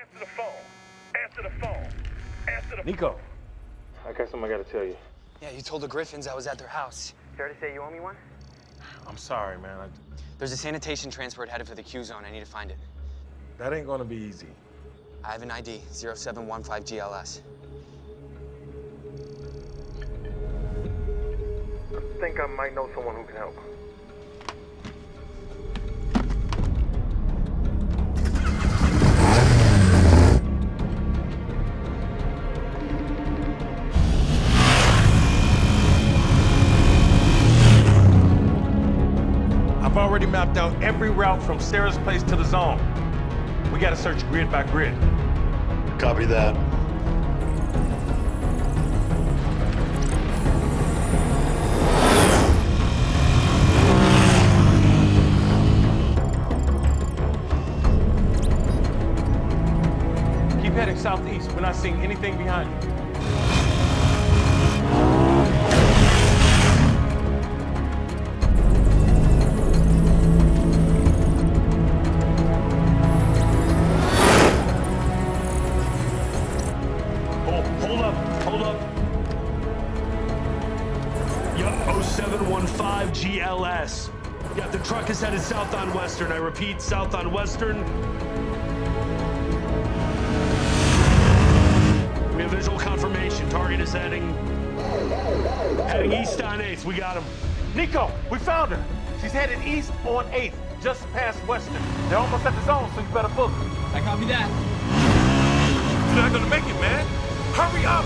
Answer the phone. Answer the phone. Answer the Nico, I got something I gotta tell you. Yeah, you told the Griffins I was at their house. Fair to say you owe me one? I'm sorry, man. There's a sanitation transport headed for the Q zone. I need to find it. That ain't gonna be easy. I have an ID, 0715 GLS. I think I might know someone who can help. I've already mapped out every route from Sara's place to the zone. We gotta search grid by grid. Copy that. Keep heading southeast. We're not seeing anything behind you. Hold up. Yup, 0715 GLS. Yeah, the truck is headed south on Western. I repeat, south on Western. We have visual confirmation. Target is heading east on 8th. We got him. Nico, we found her. She's headed east on 8th, just past Western. They're almost at the zone, so you better book. I copy that. You're not gonna make it, man. Hurry up!